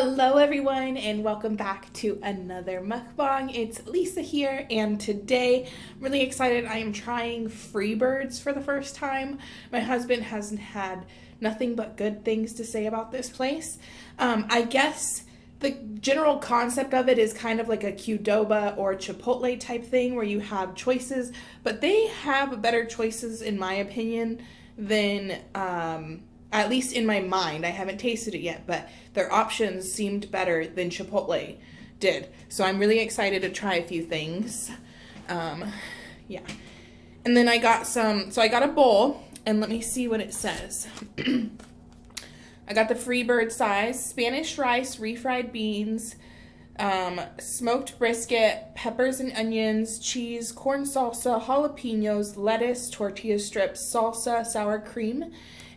Hello everyone and welcome back to another mukbang. It's Lisa here and today I'm really excited. I am trying Freebirds for the first time. My husband hasn't had nothing but good things to say about this place. I guess the general concept of it is kind of like a Qdoba or Chipotle type thing where you have choices, but they have better choices in my opinion than at least in my mind. I haven't tasted it yet, but their options seemed better than Chipotle did. So I'm really excited to try a few things. Yeah. And then I got I got a bowl, and let me see what it says. I got the Freebird size, Spanish rice, refried beans, smoked brisket, peppers and onions, cheese, corn salsa, jalapenos, lettuce, tortilla strips, salsa, sour cream.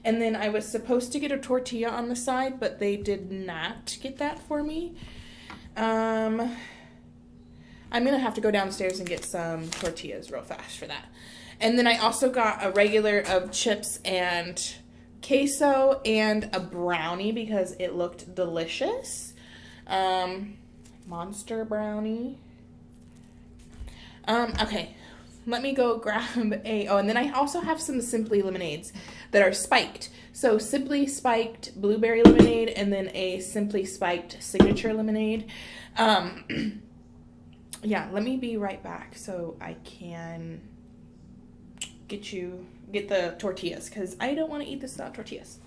And then I was supposed to get a tortilla on the side, but they did not get that for me. I'm going to have to go downstairs and get some tortillas real fast for that. And then I also got a regular of chips and queso and a brownie because it looked delicious. Monster brownie. Okay. Let me go grab and then I also have some Simply lemonades that are spiked. So Simply spiked blueberry lemonade and then a Simply spiked signature lemonade. Yeah, let me be right back so I can get the tortillas because I don't want to eat this without tortillas.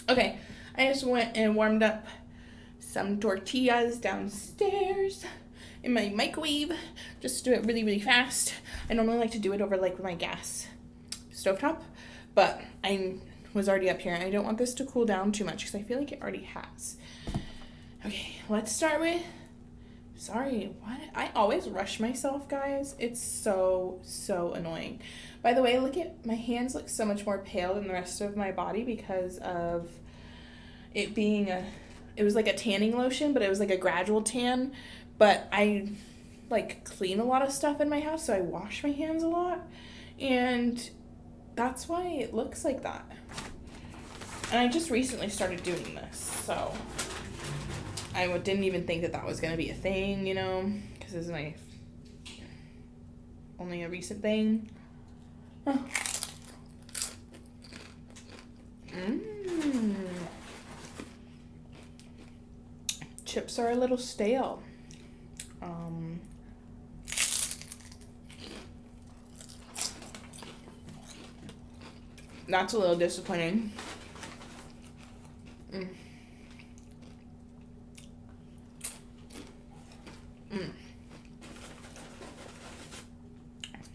Okay, I just went and warmed up some tortillas downstairs in my microwave, just to do it really, really fast. I normally like to do it over like my gas stovetop, but I was already up here and I don't want this to cool down too much because I feel like it already has. Okay, let's start with, what? I always rush myself, guys. It's so annoying. By the way, look at, my hands look so much more pale than the rest of my body because of it being it was like a tanning lotion, but it was like a gradual tan. But I like clean a lot of stuff in my house, so I wash my hands a lot, and that's why it looks like that. And I just recently started doing this, so I didn't even think that was going to be a thing, you know, because this is only a recent thing. Oh. Chips are a little stale. That's a little disappointing.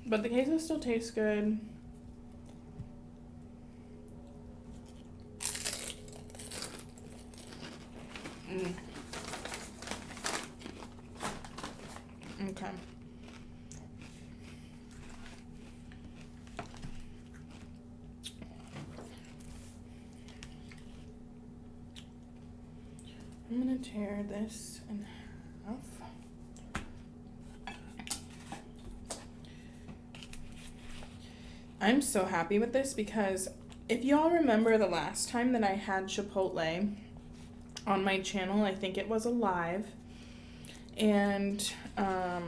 But the queso still tastes good. Okay. I'm gonna tear this in half. I'm so happy with this because if y'all remember the last time that I had Chipotle on my channel, I think it was a live, and I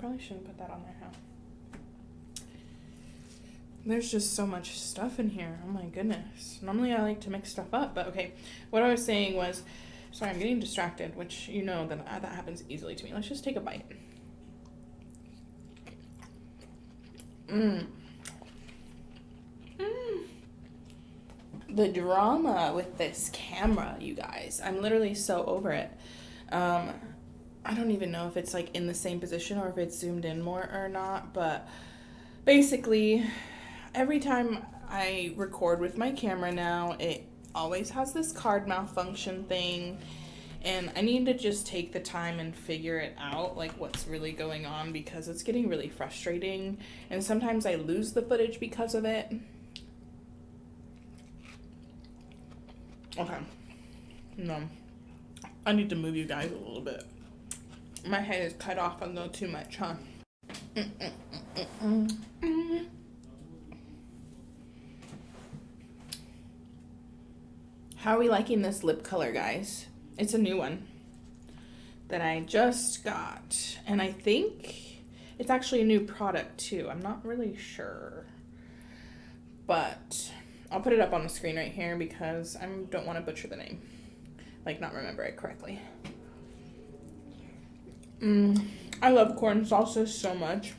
probably shouldn't put that on there, huh? There's just so much stuff in here. Oh my goodness. Normally I like to mix stuff up, but okay. What I was saying was, sorry, I'm getting distracted, which you know that happens easily to me. Let's just take a bite. The drama with this camera, you guys. I'm literally so over it. I don't even know if it's like in the same position or if it's zoomed in more or not, but basically every time I record with my camera now, it always has this card malfunction thing, and I need to just take the time and figure it out, like what's really going on, because it's getting really frustrating, and sometimes I lose the footage because of it. Okay. No. I need to move you guys a little bit. My head is cut off a little too much, huh? How are we liking this lip color, guys? It's a new one that I just got. And I think it's actually a new product too. I'm not really sure. But I'll put it up on the screen right here because I don't want to butcher the name. Like, not remember it correctly. I love corn salsa so much.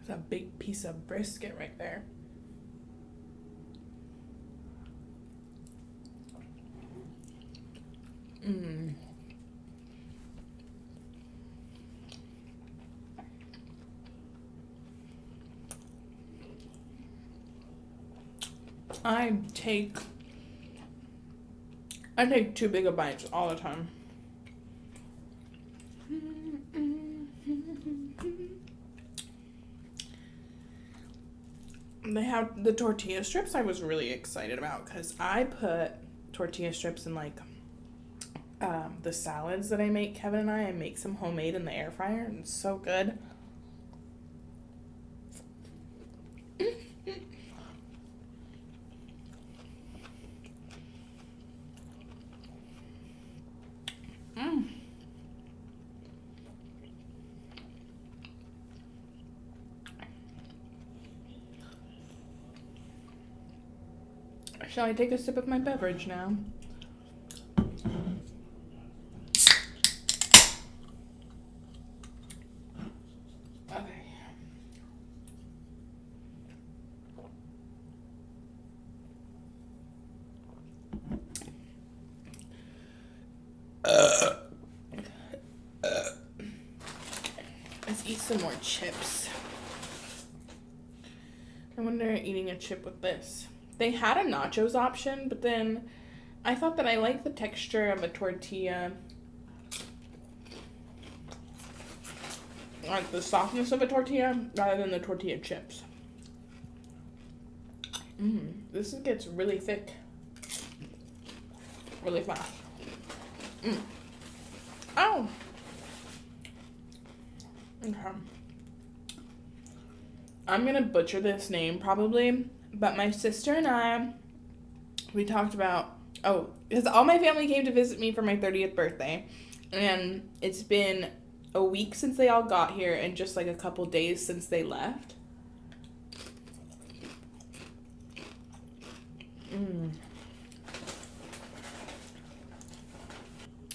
There's a big piece of brisket right there. I take too big of bites all the time. They have the tortilla strips. I was really excited about because I put tortilla strips in like the salads that I make. Kevin and I make some homemade in the air fryer, and it's so good. Shall I take a sip of my beverage now? Okay. Let's eat some more chips. I wonder eating a chip with this. They had a nachos option, but then I thought that I like the texture of a tortilla. Like the softness of a tortilla rather than the tortilla chips. This gets really thick really fast. Oh! Okay. I'm gonna butcher this name probably. But my sister and I, we talked about, because all my family came to visit me for my 30th birthday. And it's been a week since they all got here and just like a couple days since they left.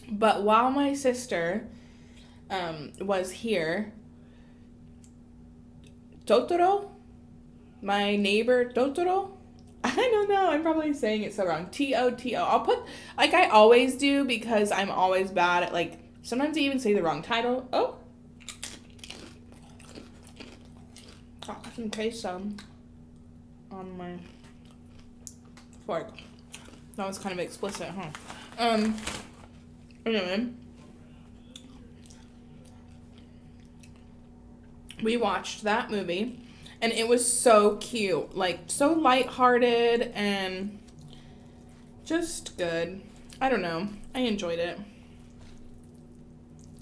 But while my sister was here, Totoro, my neighbor Totoro, I don't know, I'm probably saying it so wrong. T-O-T-O. I'll put, like I always do, because I'm always bad at, like, sometimes I even say the wrong title. Oh, I can taste some on my fork. That was kind of explicit, huh? Anyway. We watched that movie. And it was so cute, like so lighthearted and just good. I don't know. I enjoyed it.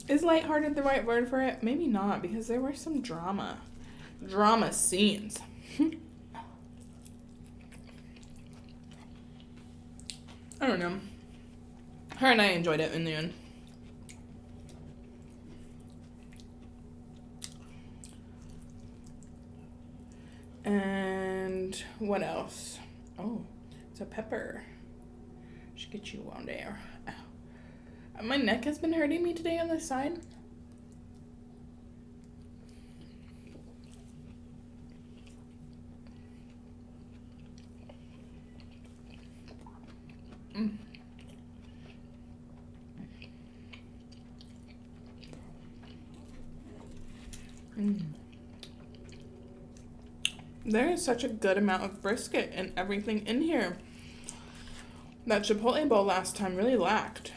Is lighthearted the right word for it? Maybe not, because there were some drama scenes. I don't know. Her and I enjoyed it in the end. And what else? Oh, it's a pepper. Should get you on there. Ow. My neck has been hurting me today on this side. There is such a good amount of brisket and everything in here that Chipotle bowl last time really lacked.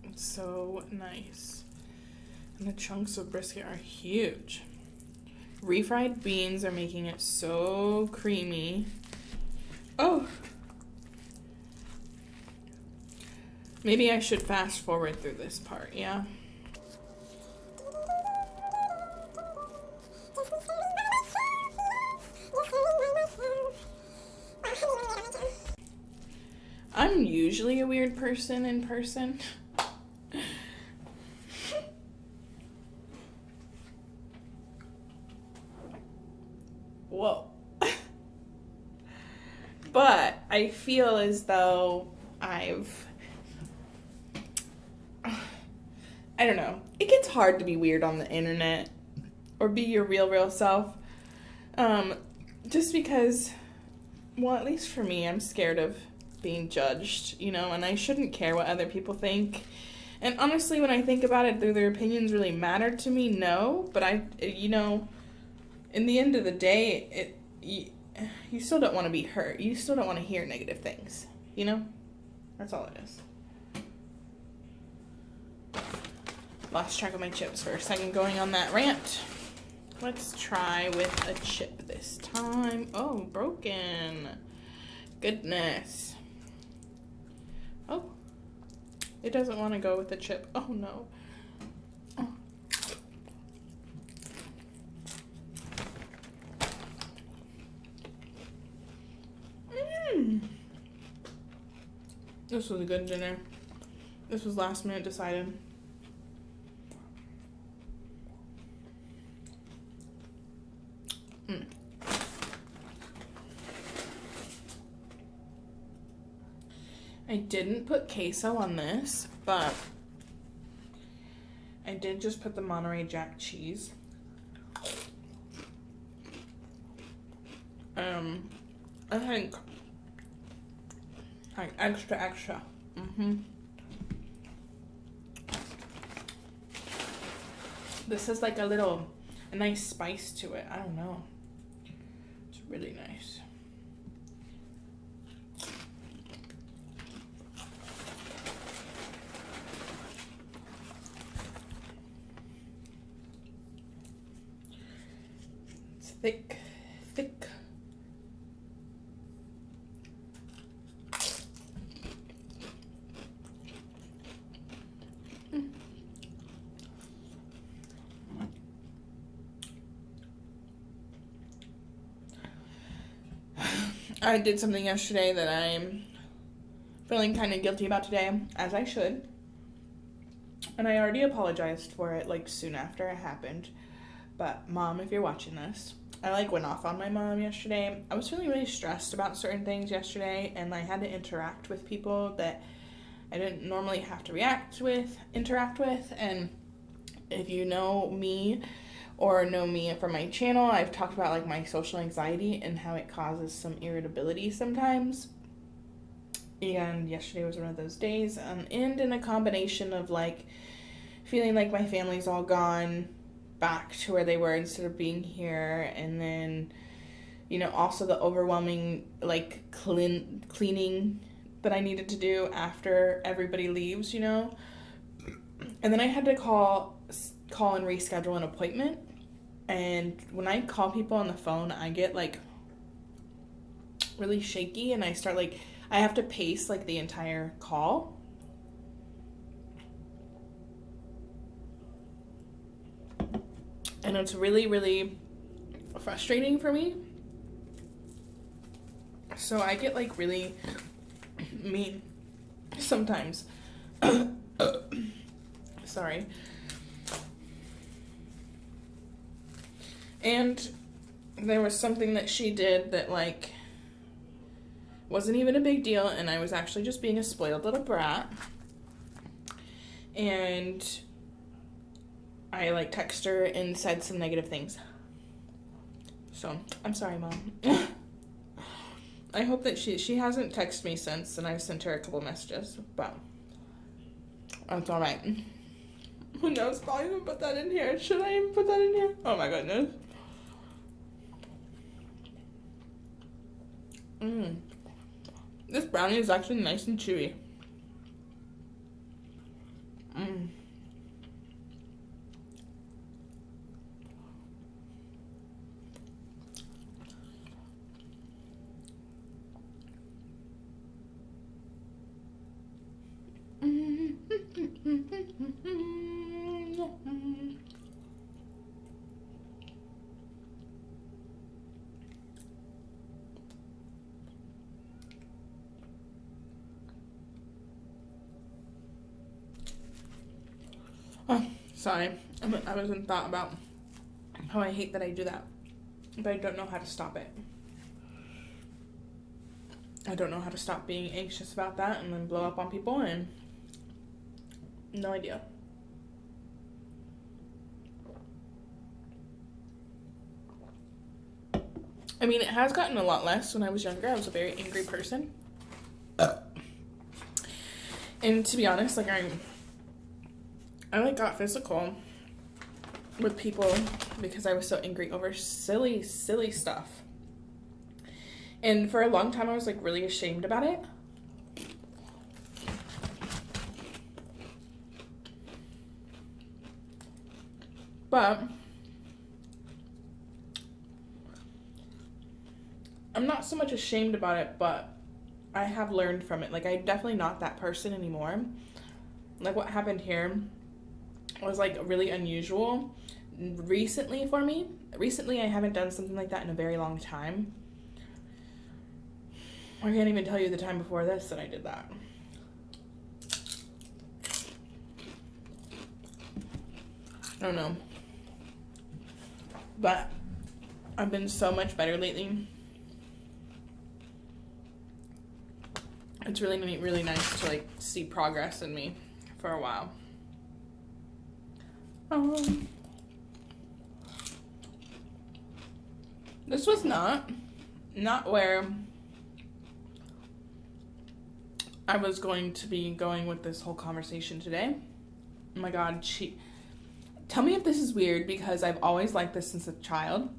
It's so nice. And the chunks of brisket are huge. Refried beans are making it so creamy. Oh. Maybe I should fast forward through this part, yeah? I'm usually a weird person in person. Whoa. But I feel as though I don't know. It gets hard to be weird on the internet or be your real self. Just because, well, at least for me, I'm scared of being judged, you know, and I shouldn't care what other people think. And honestly, when I think about it, do their opinions really matter to me? No, but you know, in the end of the day, you still don't want to be hurt. You still don't want to hear negative things, you know? That's all it is. Lost track of my chips for a second going on that rant. Let's try with a chip this time. Oh, broken. Goodness. Oh, it doesn't want to go with the chip. Oh, no. Oh. This was a good dinner. This was last minute decided. I didn't put queso on this, but I did just put the Monterey Jack cheese. I think like extra. This is like a nice spice to it. I don't know. It's really nice. It's thick. I did something yesterday that I'm feeling kind of guilty about today, as I should. And I already apologized for it, like, soon after it happened. But, Mom, if you're watching this, I, went off on my mom yesterday. I was feeling really stressed about certain things yesterday, and I had to interact with people that I didn't normally have to interact with. And if you know me or know me from my channel, I've talked about, my social anxiety and how it causes some irritability sometimes. And yesterday was one of those days. And in a combination of, feeling like my family's all gone back to where they were instead of being here. And then, also the overwhelming, cleaning that I needed to do after everybody leaves, And then I had to call and reschedule an appointment. And when I call people on the phone, I get, really shaky, and I start, I have to pace, the entire call. And it's really, really frustrating for me. So I get, really mean sometimes. Sorry. And there was something that she did that, wasn't even a big deal, and I was actually just being a spoiled little brat. And I, texted her and said some negative things. So, I'm sorry, Mom. I hope that she hasn't texted me since, and I've sent her a couple messages, but that's alright. Who knows? I'll even put that in here. Should I even put that in here? Oh my goodness. This brownie is actually nice and chewy. Oh, sorry. I was in thought about how I hate that I do that, but I don't know how to stop it. I don't know how to stop being anxious about that and then blow up on people, and no idea. I mean, it has gotten a lot less. When I was younger, I was a very angry person. And to be honest, like, I got physical with people because I was so angry over silly stuff. And for a long time, I was, like, really ashamed about it. But I'm not so much ashamed about it, but I have learned from it. Like, I'm definitely not that person anymore. Like, what happened here was, like, really unusual recently for me. Recently, I haven't done something like that in a very long time. I can't even tell you the time before this that I did that. I don't know. But I've been so much better lately. It's really nice to, like, see progress in me for a while. This was not where I was going to be going with this whole conversation today. Oh my god, tell me if this is weird, because I've always liked this since a child.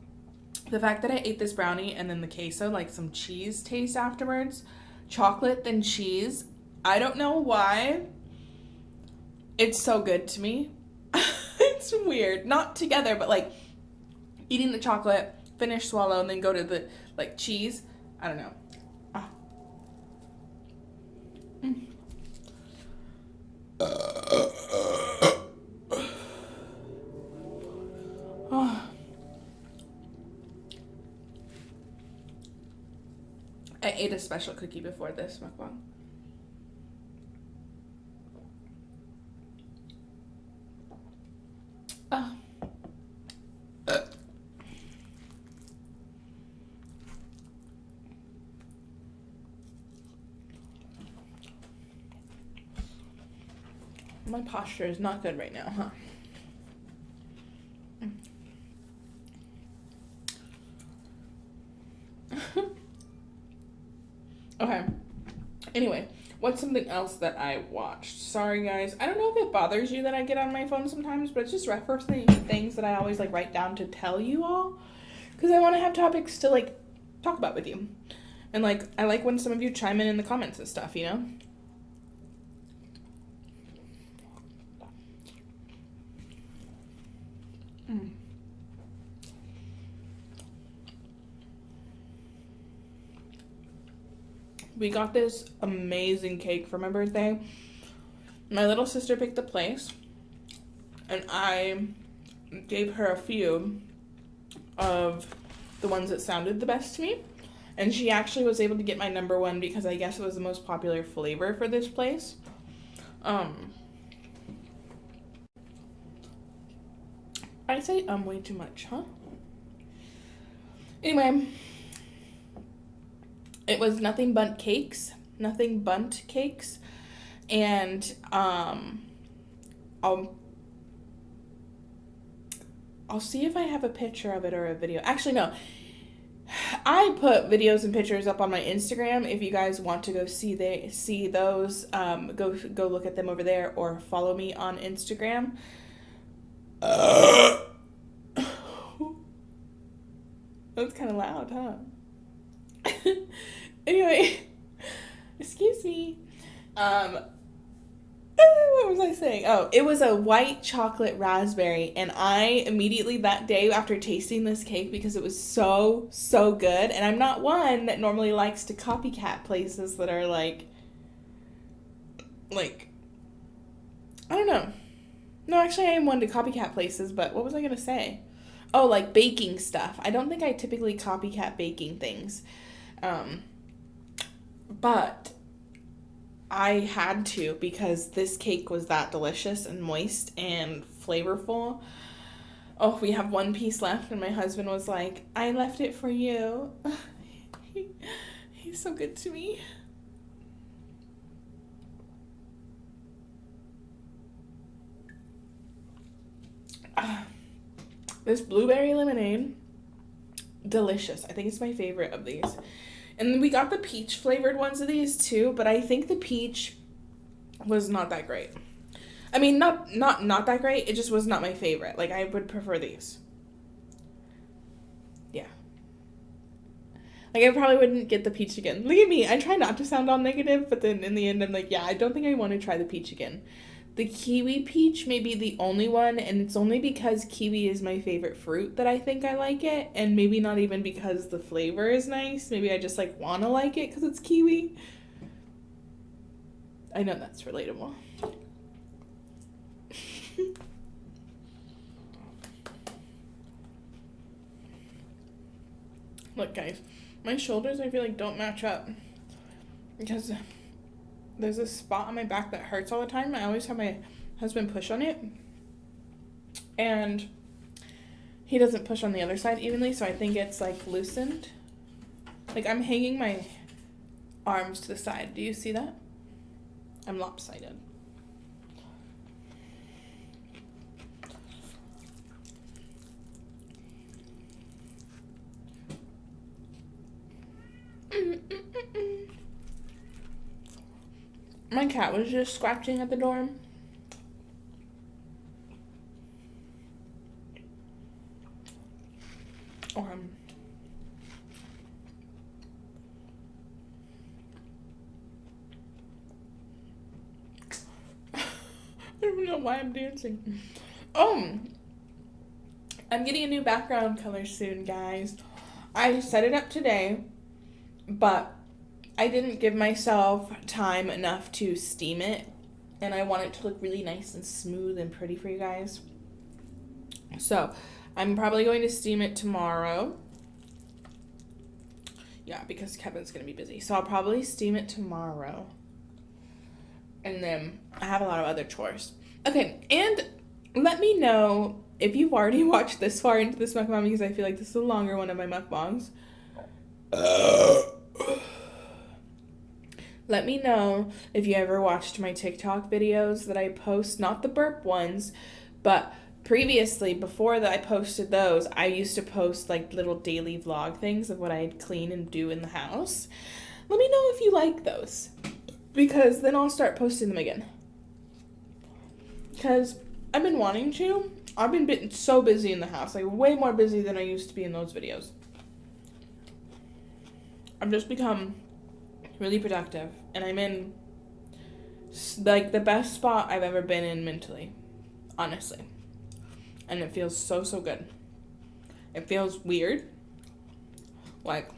The fact that I ate this brownie and then the queso, like some cheese taste afterwards. Chocolate then cheese. I don't know why. It's so good to me. It's weird. Not together, but like eating the chocolate, finish, swallow, and then go to the like cheese. I don't know. I ate a special cookie before this mukbang. My posture is not good right now, huh? Okay. Anyway, what's something else that I watched? Sorry, guys. I don't know if it bothers you that I get on my phone sometimes, but it's just referencing things that I always, like, write down to tell you all. Because I want to have topics to, like, talk about with you. And, like, I like when some of you chime in the comments and stuff, you know? We got this amazing cake for my birthday. My little sister picked the place, and I gave her a few of the ones that sounded the best to me. And she actually was able to get my number one because I guess it was the most popular flavor for this place. I say way too much, huh? Anyway, it was nothing but cakes, and I'll see if I have a picture of it or a video. Actually, no. I put videos and pictures up on my Instagram. If you guys want to go see those, go look at them over there, or follow me on Instagram. That's kind of loud, huh? Anyway, excuse me. What was I saying? Oh, it was a white chocolate raspberry, and I immediately that day after tasting this cake, because it was so good, and I'm not one that normally likes to copycat places that are like I don't know. No, actually I am one to copycat places, but what was I gonna say? Oh, like baking stuff. I don't think I typically copycat baking things. But I had to because this cake was that delicious and moist and flavorful. Oh, we have one piece left, and my husband was like, I left it for you. He's so good to me. This blueberry lemonade, delicious. I think it's my favorite of these. And we got the peach flavored ones of these too, but I think the peach was not that great. I mean, not that great. It just was not my favorite. Like, I would prefer these. Yeah. Like, I probably wouldn't get the peach again. Look at me. I try not to sound all negative, but then in the end, I'm like, yeah, I don't think I want to try the peach again. The kiwi peach may be the only one, and it's only because kiwi is my favorite fruit that I think I like it, and maybe not even because the flavor is nice. Maybe I just, like, want to like it because it's kiwi. I know that's relatable. Look, guys, my shoulders, I feel like, don't match up because there's a spot on my back that hurts all the time. I always have my husband push on it, and he doesn't push on the other side evenly, so I think it's, like, loosened. Like, I'm hanging my arms to the side. Do you see that? I'm lopsided. My cat was just scratching at the door. I don't know why I'm dancing. I'm getting a new background color soon, guys. I set it up today, but I didn't give myself time enough to steam it, and I want it to look really nice and smooth and pretty for you guys. So, I'm probably going to steam it tomorrow. Yeah, because Kevin's going to be busy. So, I'll probably steam it tomorrow. And then I have a lot of other chores. Okay, and let me know if you've already watched this far into this mukbang, because I feel like this is a longer one of my mukbangs. Let me know if you ever watched my TikTok videos that I post, not the burp ones, but previously, before that I posted those, I used to post, like, little daily vlog things of what I'd clean and do in the house. Let me know if you like those, because then I'll start posting them again. Because I've been wanting to. I've been so busy in the house, like, way more busy than I used to be in those videos. I've just become really productive, and I'm in, like, the best spot I've ever been in mentally, honestly, and it feels so good. It feels weird, like,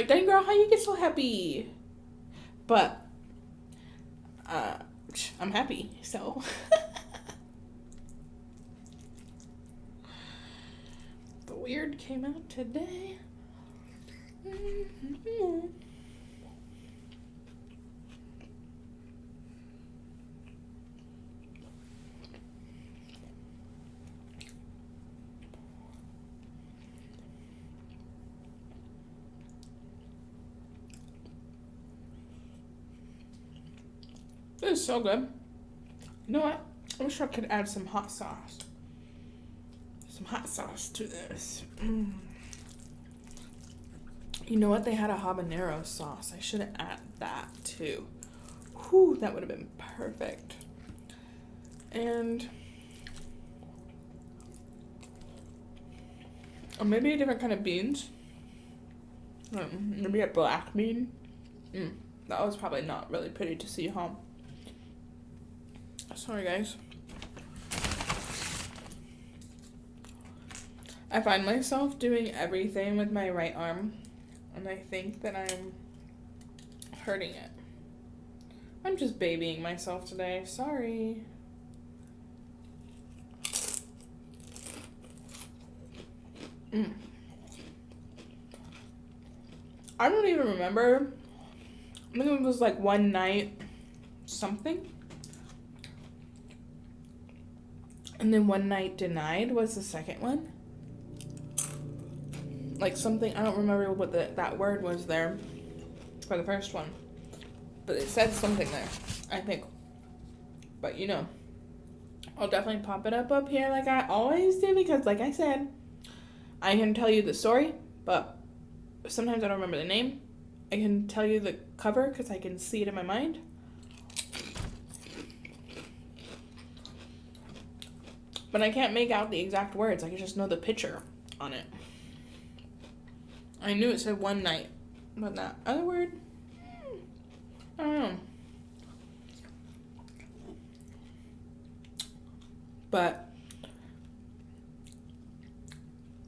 dang girl, how you get so happy? But I'm happy, so. The weird came out today. This is so good. You know what? I wish I could add some hot sauce. Some hot sauce to this. You know what? They had a habanero sauce. I should have added that too. Whew, that would have been perfect. And or maybe a different kind of beans. Maybe a black bean. That was probably not really pretty to see, huh? Sorry, guys. I find myself doing everything with my right arm, and I think that I'm hurting it. I'm just babying myself today. Sorry. I don't even remember I think it was like One Night something. And then One Night Denied was the second one. Like something, I don't remember what that word was there for the first one. But it said something there, I think. But you know, I'll definitely pop it up here like I always do because like I said, I can tell you the story, but sometimes I don't remember the name. I can tell you the cover because I can see it in my mind. But I can't make out the exact words. I can just know the picture on it. I knew it said One Night, but that other word, I don't know. But,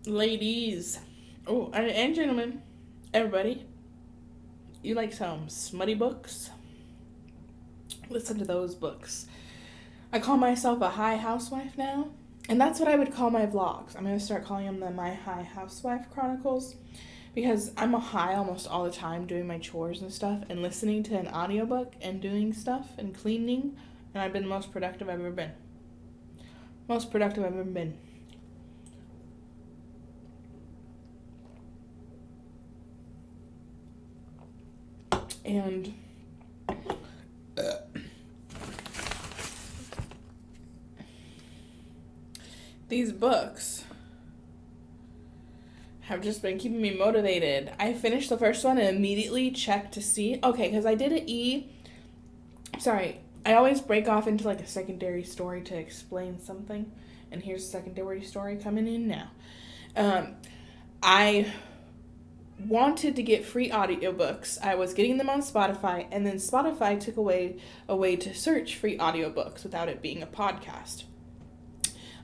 ladies, and gentlemen, everybody, you like some smutty books? Listen to those books. I call myself a high housewife now, and that's what I would call my vlogs. I'm going to start calling them My High Housewife Chronicles, because I'm a high almost all the time doing my chores and stuff, and listening to an audiobook, and doing stuff, and cleaning, and I've been the most productive I've ever been. Most productive I've ever been. And these books have just been keeping me motivated. I finished the first one and immediately checked to see. Okay, because I did an E. Sorry, I always break off into like a secondary story to explain something. And here's a secondary story coming in now. I wanted to get free audiobooks. I was getting them on Spotify, and then Spotify took away a way to search free audiobooks without it being a podcast.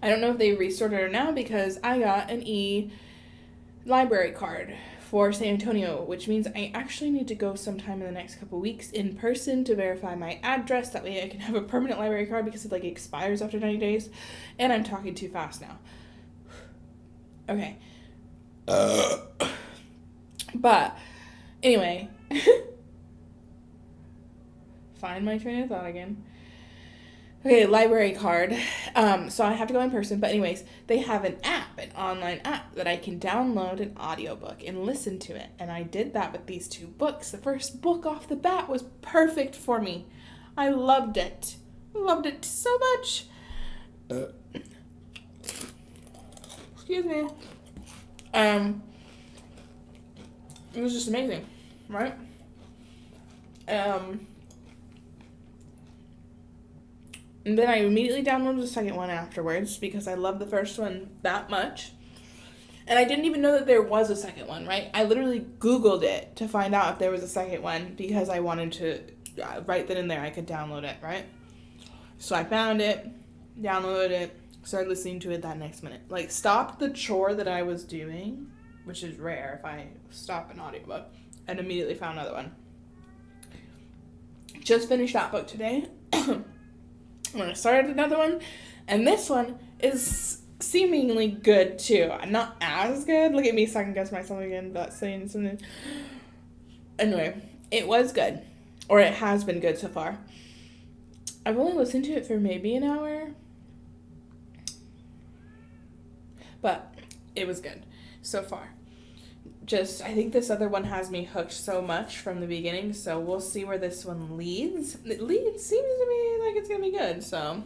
I don't know if they restored it or now because I got an e-library card for San Antonio, which means I actually need to go sometime in the next couple weeks in person to verify my address. That way I can have a permanent library card because it like expires after 90 days. And I'm talking too fast now. Okay. But anyway, find my train of thought again. Okay, library card. So I have to go in person. But anyways, they have an app, an online app that I can download an audiobook and listen to it. And I did that with these two books. The first book off the bat was perfect for me. I loved it. Loved it so much. Excuse me. It was just amazing, right? And then I immediately downloaded the second one afterwards because I loved the first one that much. And I didn't even know that there was a second one, right? I literally Googled it to find out if there was a second one because I wanted to, right then and there, I could download it, right? So I found it, downloaded it, started listening to it that next minute. Like, stopped the chore that I was doing, which is rare if I stop an audiobook, and immediately found another one. Just finished that book today. When I started another one, and this one is seemingly good too. Not as good. Look at me second guess myself again about saying something. Anyway, it was good, or it has been good so far. I've only listened to it for maybe an hour, but it was good so far. Just, I think this other one has me hooked so much from the beginning, so we'll see where this one leads. It seems to me like it's gonna be good, so.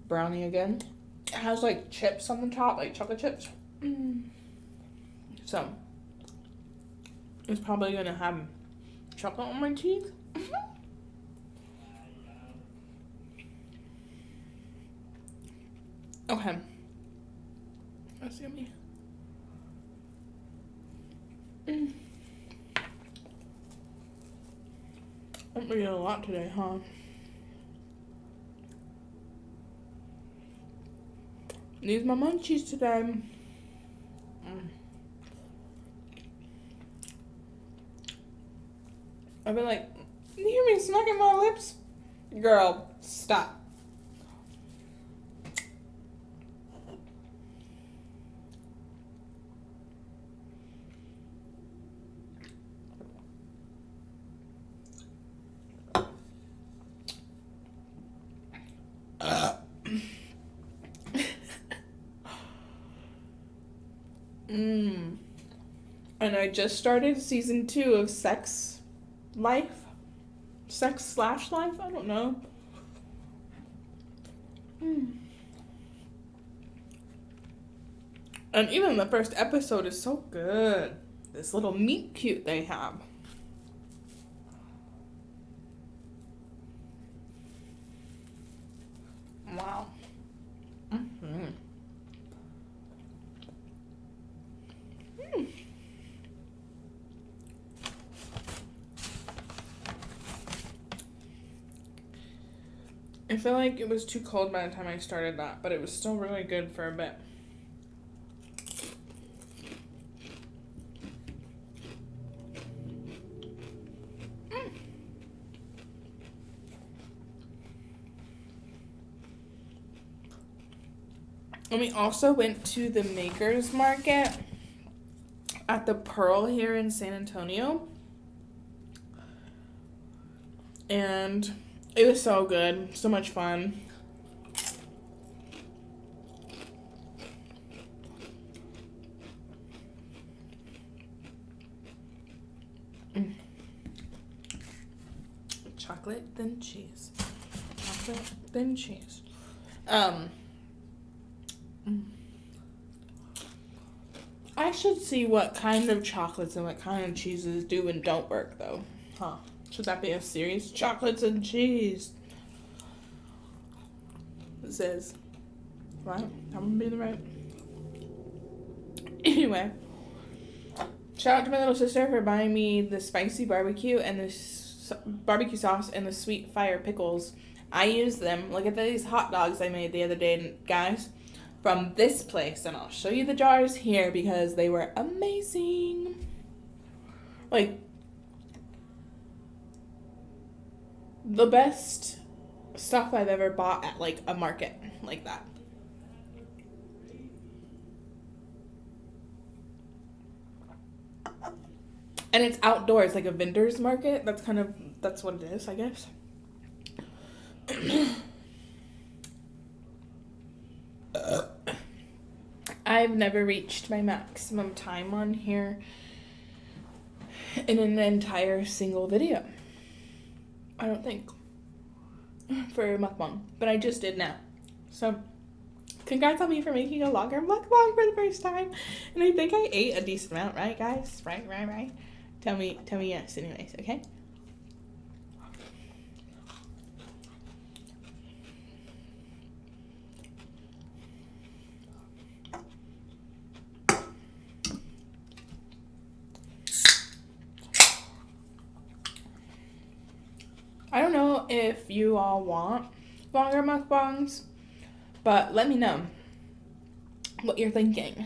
Brownie again. It has, like, chips on the top, like chocolate chips. So, it's probably gonna have chocolate on my teeth. Okay. That's yummy. I'm eating a lot today, huh? These my munchies today. I've been like, you hear me smacking my lips? Girl, stop. And I just started season 2 of Sex Life. Sex/Life? I don't know. And even the first episode is so good. This little meet cute they have. Wow. I feel like it was too cold by the time I started that, but it was still really good for a bit. And we also went to the Makers Market at the Pearl here in San Antonio. And it was so good. So much fun. Chocolate, then cheese. Chocolate, then cheese. I should see what kind of chocolates and what kind of cheeses do and don't work, though. Huh. Should that be a series? Chocolates and cheese. It says. Right? I'm gonna be the right. Anyway. Shout out to my little sister for buying me the spicy barbecue and the barbecue sauce and the sweet fire pickles. I use them. Look at these hot dogs I made the other day, guys. From this place, and I'll show you the jars here because they were amazing. Like, the best stuff I've ever bought at, like, a market like that. And it's outdoors, like a vendor's market. That's what it is, I guess. I've never reached my maximum time on here in an entire single video. I don't think. For mukbang. But I just did now. So, congrats on me for making a longer mukbang for the first time. And I think I ate a decent amount, right, guys? Right. Tell me yes anyways, okay? I don't know if you all want longer mukbangs, but let me know what you're thinking.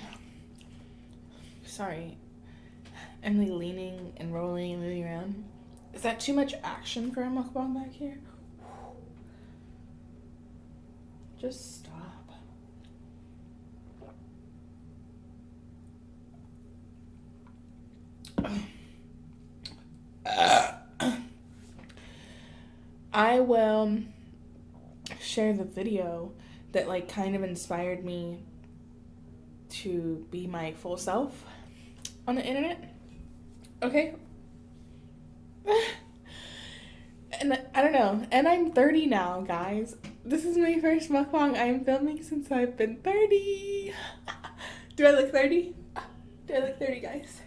Sorry, I'm like leaning and rolling and moving around. Is that too much action for a mukbang back here? Just stop. I will share the video that like kind of inspired me to be my full self on the internet. Okay? And I don't know. And I'm 30 now, guys. This is my first mukbang I'm filming since I've been 30. Do I look 30? Do I look 30, guys?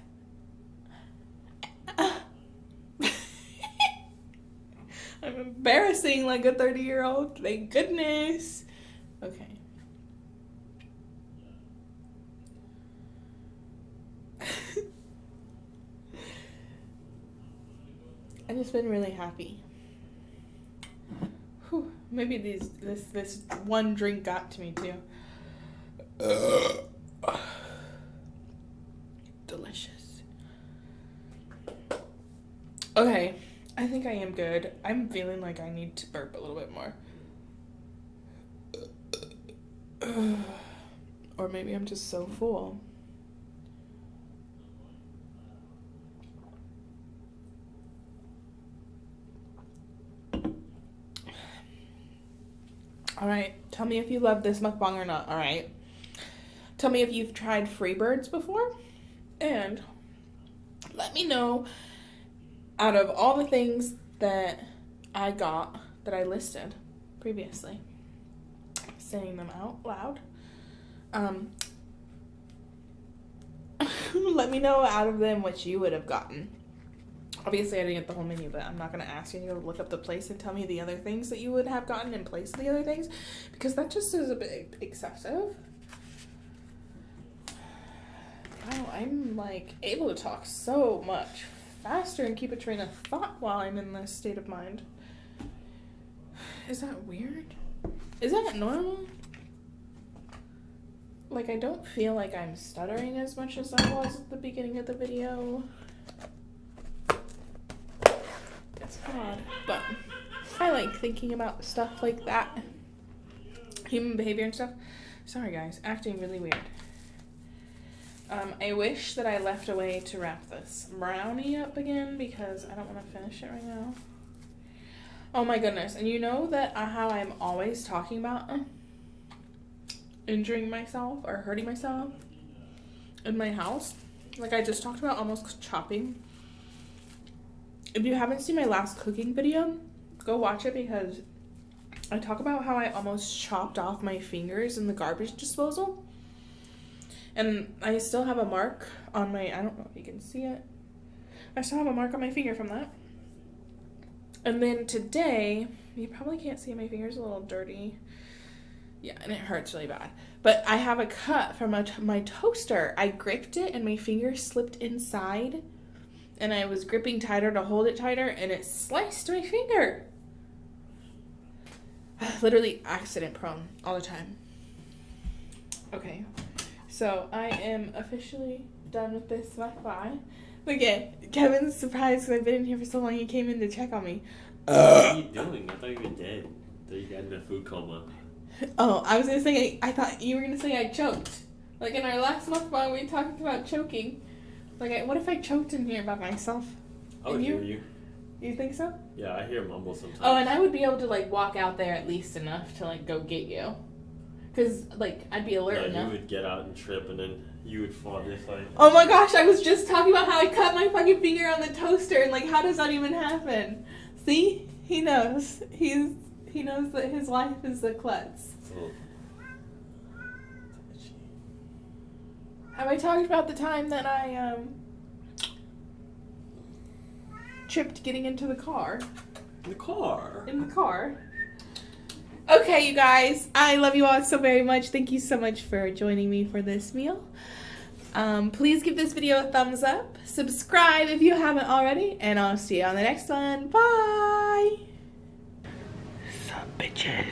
I'm embarrassing like a 30-year-old. Thank goodness. Okay. I've just been really happy. Whew. Maybe this one drink got to me too. Delicious. Okay. I think I am good. I'm feeling like I need to burp a little bit more. Or maybe I'm just so full. Alright, tell me if you love this mukbang or not, alright? Tell me if you've tried Freebirds before, and let me know, out of all the things that I got, that I listed previously, saying them out loud, let me know out of them what you would have gotten. Obviously, I didn't get the whole menu, but I'm not going to ask you to go look up the place and tell me the other things that you would have gotten in place of the other things, because that just is a bit excessive. Wow, I'm, like, able to talk so much faster and keep a train of thought while I'm in this state of mind. Is that weird? Is that normal? Like, I don't feel like I'm stuttering as much as I was at the beginning of the video. It's odd, but I like thinking about stuff like that. Human behavior and stuff. Sorry guys, acting really weird. I wish that I left a way to wrap this brownie up again because I don't want to finish it right now. Oh my goodness, and you know that how I'm always talking about injuring myself or hurting myself in my house? Like I just talked about almost chopping. If you haven't seen my last cooking video, go watch it because I talk about how I almost chopped off my fingers in the garbage disposal. And I still have a mark on my, I don't know if you can see it. I still have a mark on my finger from that. And then today, you probably can't see my finger's a little dirty. Yeah, and it hurts really bad. But I have a cut from my toaster. I gripped it and my finger slipped inside. And I was gripping tighter to hold it tighter and it sliced my finger. Literally accident prone all the time. Okay, so I am officially done with this mukbang. Look at Kevin's surprised because I've been in here for so long. He came in to check on me. What are you doing? I thought you were dead. I thought you got in a food coma. Oh, I was gonna say I thought you were gonna say I choked. Like in our last mukbang, we talked about choking. Like, what if I choked in here by myself? I would hear you. You think so? Yeah, I hear mumble sometimes. Oh, and I would be able to, like, walk out there at least enough to, like, go get you. Because, like, I'd be alert enough. You would get out and trip, and then you would fall just like... Oh my gosh, I was just talking about how I cut my fucking finger on the toaster, and, like, how does that even happen? See? He knows. He knows that his life is a klutz. Oh. Have I talked about the time that I, tripped getting into the car? In the car? In the car. Okay, you guys. I love you all so very much. Thank you so much for joining me for this meal. Please give this video a thumbs up. Subscribe if you haven't already. And I'll see you on the next one. Bye! Sup, bitches.